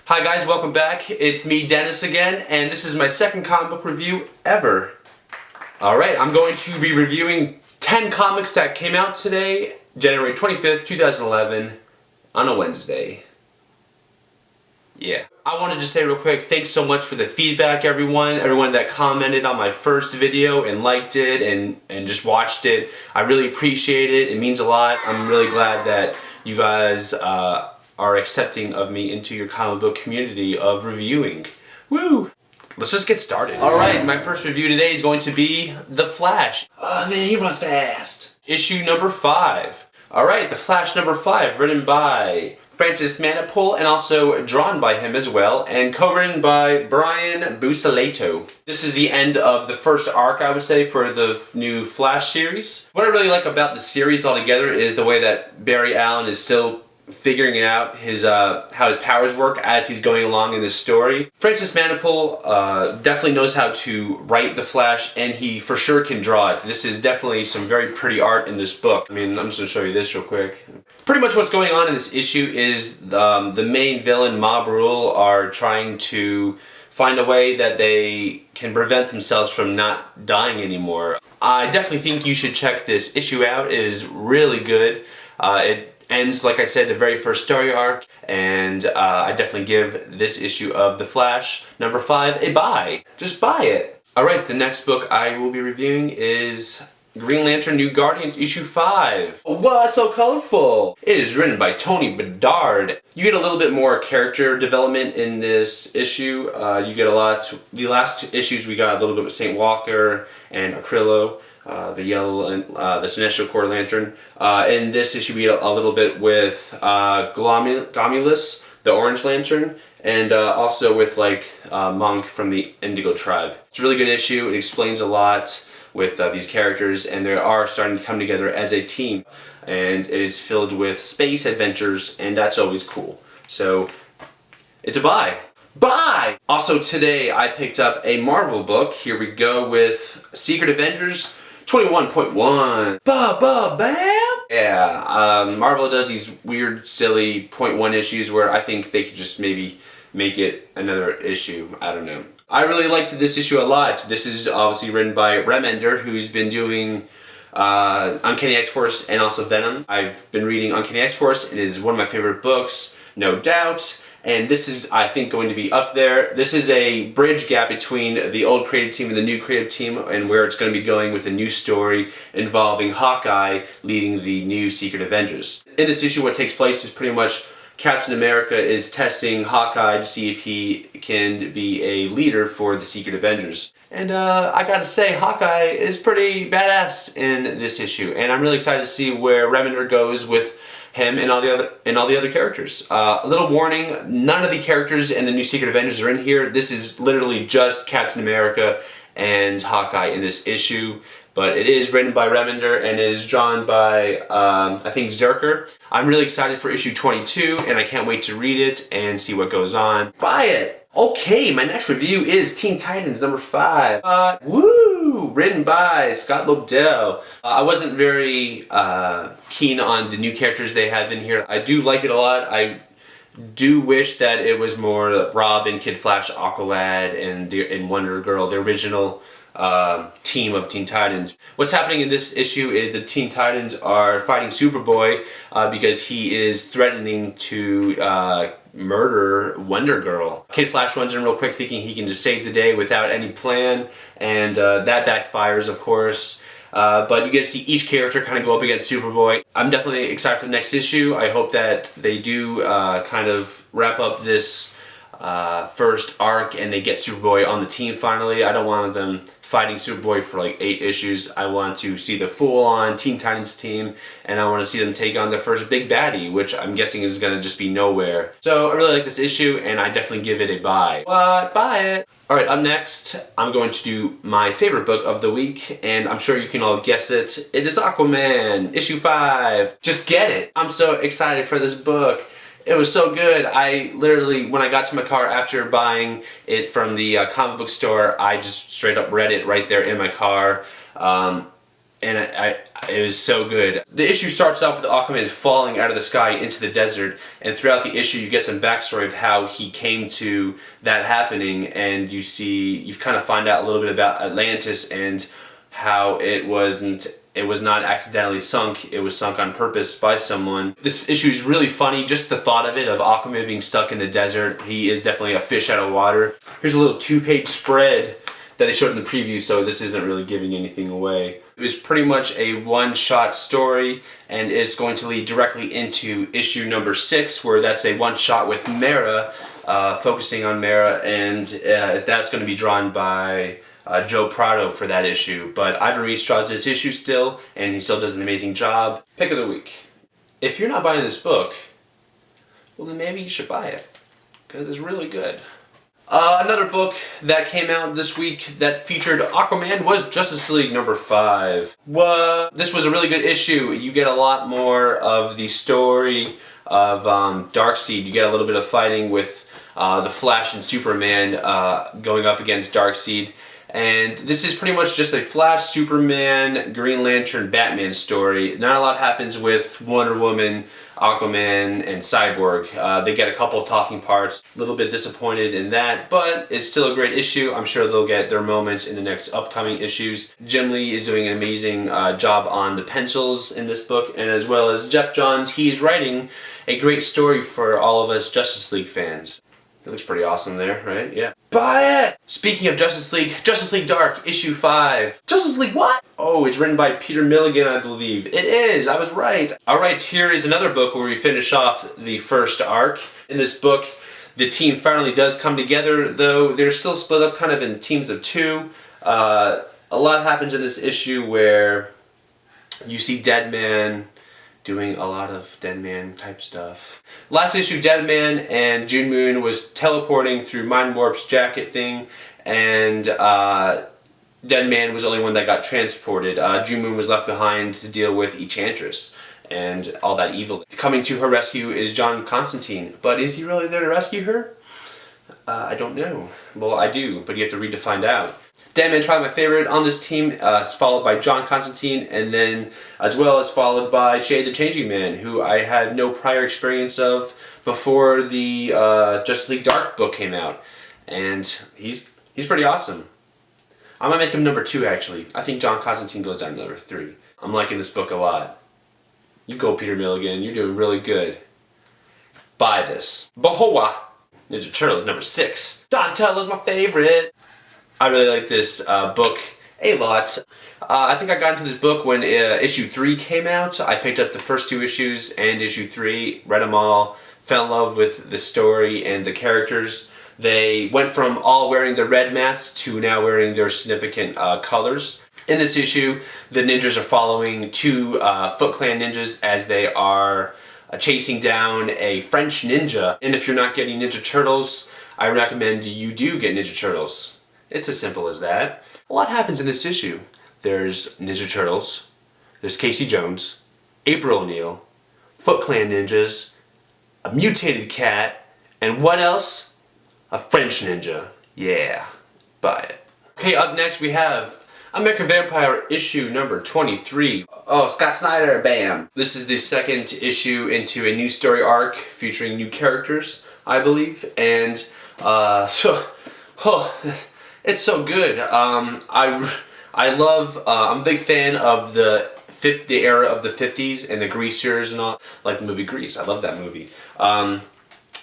Hi guys, welcome back. It's me, Dennis, again, and this is my second comic book review ever. Alright, I'm going to be reviewing 10 comics that came out today, January 25th, 2011, on a Wednesday. Yeah. I wanted to say real quick, thanks so much for the feedback, everyone that commented on my first video and liked it and just watched it. I really appreciate it. It means a lot. I'm really glad that you guys are accepting of me into your comic book community of reviewing. Woo! Let's just get started. Alright, my first review today is going to be The Flash. Oh man, he runs fast. Issue number 5. Alright, The Flash number 5, written by Francis Manapul and also drawn by him as well, and co-written by Brian Buccellato. This is the end of the first arc, I would say, for the new Flash series. What I really like about the series altogether is the way that Barry Allen is still figuring out his how his powers work as he's going along in this story. Francis Manapul definitely knows how to write the Flash, and he for sure can draw it. This is definitely some very pretty art in this book. I mean, I'm just going to show you this real quick. Pretty much what's going on in this issue is the main villain, Mob Rule, are trying to find a way that they can prevent themselves from not dying anymore. I definitely think you should check this issue out. It is really good. It ends, like I said, the very first story arc, and I definitely give this issue of The Flash, number 5, a buy. Just buy it. Alright, the next book I will be reviewing is Green Lantern New Guardians, issue 5. Wow, so colorful! It is written by Tony Bedard. You get a little bit more character development in this issue. You get a lot. The last issues we got a little bit with St. Walker and Acrylo. The yellow and the Sinestro Corps Lantern. In this issue we get a little bit with Glomulus, the Orange Lantern, and also with Monk from the Indigo Tribe. It's a really good issue. It explains a lot with these characters, and they are starting to come together as a team. And it is filled with space adventures, and that's always cool. So it's a buy. Buy! Also today I picked up a Marvel book. Here we go with Secret Avengers 21.1. Bam! Yeah, Marvel does these weird, silly .1 issues where I think they could just maybe make it another issue. I don't know. I really liked this issue a lot. This is obviously written by Remender, who's been doing Uncanny X-Force and also Venom. I've been reading Uncanny X-Force. It is one of my favorite books, no doubt. And this is, I think, going to be up there. This is a bridge gap between the old creative team and the new creative team, and where it's going to be going with a new story involving Hawkeye leading the new Secret Avengers. In this issue, what takes place is pretty much Captain America is testing Hawkeye to see if he can be a leader for the Secret Avengers. And I gotta say, Hawkeye is pretty badass in this issue, and I'm really excited to see where Remender goes with him and all the other characters. A little warning, none of the characters in the new Secret Avengers are in here. This is literally just Captain America and Hawkeye in this issue. But it is written by Remender and it is drawn by, I think, Zerker. I'm really excited for issue 22 and I can't wait to read it and see what goes on. Buy it! Okay, my next review is Teen Titans number 5. Woo! Written by Scott Lobdell. I wasn't very keen on the new characters they have in here. I do like it a lot. I do wish that it was more Robin, Kid Flash, Aqualad, and Wonder Girl, the original team of Teen Titans. What's happening in this issue is the Teen Titans are fighting Superboy because he is threatening to murder Wonder Girl. Kid Flash runs in real quick thinking he can just save the day without any plan, and that backfires, of course. But you get to see each character kind of go up against Superboy. I'm definitely excited for the next issue. I hope that they do kind of wrap up this first arc and they get Superboy on the team finally. I don't want them fighting Superboy for like 8 issues. I want to see the full-on Teen Titans team, and I want to see them take on their first big baddie, which I'm guessing is going to just be Nowhere. So I really like this issue, and I definitely give it a buy. What? Buy it! Alright, up next, I'm going to do my favorite book of the week, and I'm sure you can all guess it. It is Aquaman, issue 5. Just get it! I'm so excited for this book. It was so good. I literally, when I got to my car after buying it from the comic book store, I just straight up read it right there in my car. and it was so good. The issue starts off with Aquaman falling out of the sky into the desert, and throughout the issue you get some backstory of how he came to that happening, and you kind of find out a little bit about Atlantis and how it was not accidentally sunk, it was sunk on purpose by someone. This issue is really funny, just the thought of it, of Aquaman being stuck in the desert. He is definitely a fish out of water. Here's a little 2-page spread that I showed in the preview, so this isn't really giving anything away. It was pretty much a one-shot story, and it's going to lead directly into issue number 6, where that's a one-shot with Mera, focusing on Mera, and that's going to be drawn by Joe Prado for that issue. But Ivan Reis draws this issue still, and he still does an amazing job. Pick of the week. If you're not buying this book, well then maybe you should buy it, because it's really good. Another book that came out this week that featured Aquaman was Justice League number 5. This was a really good issue. You get a lot more of the story of Darkseid. You get a little bit of fighting with the Flash and Superman going up against Darkseid. And this is pretty much just a Flash, Superman, Green Lantern, Batman story. Not a lot happens with Wonder Woman, Aquaman, and Cyborg. They get a couple of talking parts. A little bit disappointed in that, but it's still a great issue. I'm sure they'll get their moments in the next upcoming issues. Jim Lee is doing an amazing job on the pencils in this book, and as well as Jeff Johns, he's writing a great story for all of us Justice League fans. It looks pretty awesome there, right? Yeah. Buy it! Speaking of Justice League Dark, issue 5. Justice League what? Oh, it's written by Peter Milligan, I believe. It is, I was right. Alright, here is another book where we finish off the first arc. In this book, the team finally does come together, though they're still split up kind of in teams of 2. A lot happens in this issue where you see Deadman doing a lot of Deadman type stuff. Last issue, Deadman and June Moon was teleporting through Mind Warp's jacket thing, and Deadman was the only one that got transported. June Moon was left behind to deal with Enchantress and all that evil. Coming to her rescue is John Constantine, but is he really there to rescue her? I don't know. Well, I do, but you have to read to find out. Deadman's probably my favorite on this team, followed by John Constantine, and then as well as followed by Shade the Changing Man, who I had no prior experience of before the Justice League Dark book came out, and he's pretty awesome. I'm gonna make him number 2 actually. I think John Constantine goes down to number 3. I'm liking this book a lot. You go, Peter Milligan. You're doing really good. Buy this. Bahoa Ninja Turtles number 6. Donatello's my favorite. I really like this book a lot. I think I got into this book when issue 3 came out. I picked up the first 2 issues and issue 3, read them all, fell in love with the story and the characters. They went from all wearing their red masks to now wearing their significant colors. In this issue, the ninjas are following 2 Foot Clan ninjas as they are chasing down a French ninja. And if you're not getting Ninja Turtles, I recommend you do get Ninja Turtles. It's as simple as that. A lot happens in this issue. There's Ninja Turtles, there's Casey Jones, April O'Neil, Foot Clan ninjas, a mutated cat, and what else? A French ninja. Yeah, buy it. Okay, up next we have American Vampire issue number 23. Oh, Scott Snyder, bam! This is the second issue into a new story arc featuring new characters, I believe, and it's so good. I love. I'm a big fan of the era of the 50s and the Greasers and all, like the movie Grease. I love that movie.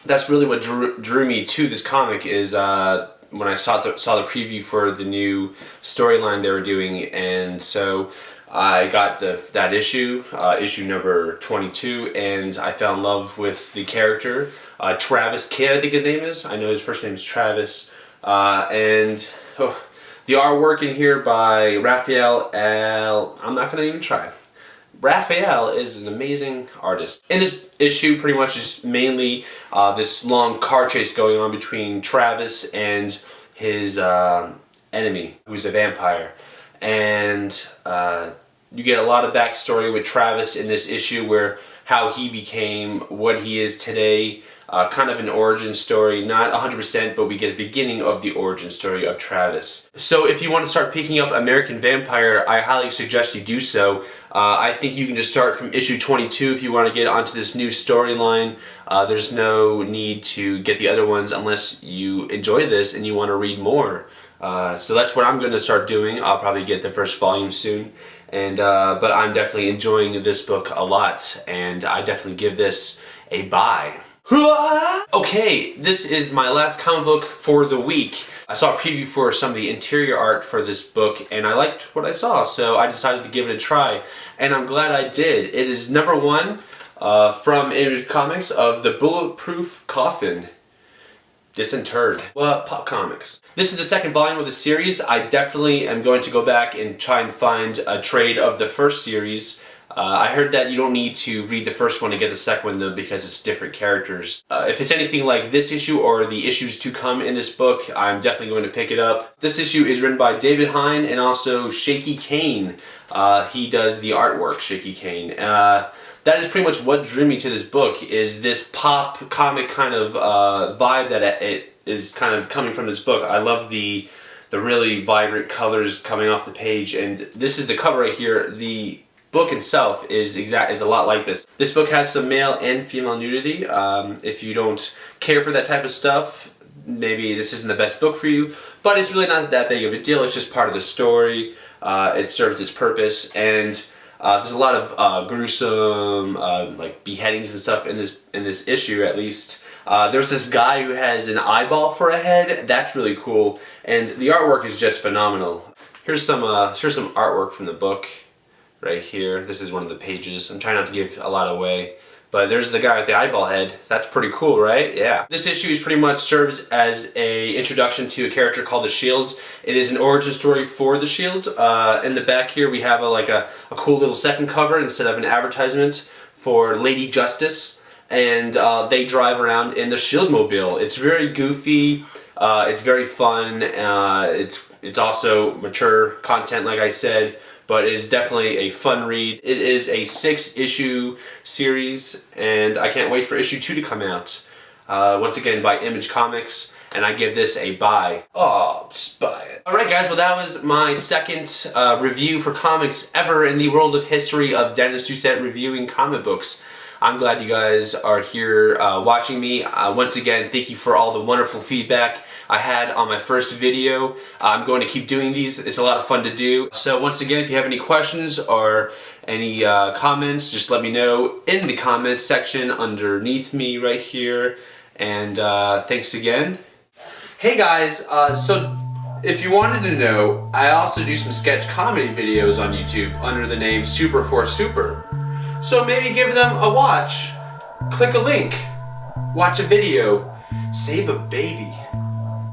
That's really what drew me to this comic is when I saw the preview for the new storyline they were doing, and so I got that issue, issue number 22, and I fell in love with the character Travis Kidd, I think his name is. I know his first name is Travis. The artwork in here by Raphael L. I'm not going to even try. Raphael is an amazing artist. In this issue, pretty much is mainly this long car chase going on between Travis and his enemy, who's a vampire. And you get a lot of backstory with Travis in this issue, where how he became what he is today. kind of an origin story, not 100%, but we get a beginning of the origin story of Travis. So if you want to start picking up American Vampire, I highly suggest you do so. I think you can just start from issue 22 if you want to get onto this new storyline. There's no need to get the other ones unless you enjoy this and you want to read more. So that's what I'm going to start doing. I'll probably get the first volume soon. And but I'm definitely enjoying this book a lot, and I definitely give this a buy. Okay, this is my last comic book for the week. I saw a preview for some of the interior art for this book, and I liked what I saw, so I decided to give it a try, and I'm glad I did. It is number 1 from Image Comics of the Bulletproof Coffin. Disinterred. Pop Comics. This is the second volume of the series. I definitely am going to go back and try and find a trade of the first series. I heard that you don't need to read the first one to get the second one though, because it's different characters. If it's anything like this issue or the issues to come in this book, I'm definitely going to pick it up. This issue is written by David Hine and also Shaky Kane. He does the artwork, Shaky Kane. That is pretty much what drew me to this book, is this pop comic kind of vibe that it is kind of coming from this book. I love the really vibrant colors coming off the page, and this is the cover right here. The book itself is a lot like this. This book has some male and female nudity. If you don't care for that type of stuff, maybe this isn't the best book for you, but it's really not that big of a deal. It's just part of the story. It serves its purpose, and there's a lot of gruesome like beheadings and stuff in this issue, at least. There's this guy who has an eyeball for a head. That's really cool, and the artwork is just phenomenal. Here's some artwork from the book right here. This is one of the pages. I'm trying not to give a lot away, but there's the guy with the eyeball head. That's pretty cool, right? Yeah. This issue is pretty much serves as a introduction to a character called the Shield. It is an origin story for the Shield. In the back here we have a cool little second cover instead of an advertisement for Lady Justice, and they drive around in the Shield mobile. It's very goofy. It's very fun. It's also mature content, like I said, but it is definitely a fun read. It is a 6-issue series, and I can't wait for issue 2 to come out. Once again, by Image Comics, and I give this a buy. Oh, just buy it. Alright guys, well that was my second review for comics ever in the world of history of Dennis Doucette reviewing comic books. I'm glad you guys are here watching me. Once again, thank you for all the wonderful feedback I had on my first video. I'm going to keep doing these. It's a lot of fun to do. So once again, if you have any questions or any comments, just let me know in the comments section underneath me right here. And thanks again. Hey guys, so if you wanted to know, I also do some sketch comedy videos on YouTube under the name Super for Super. So maybe give them a watch, click a link, watch a video, save a baby.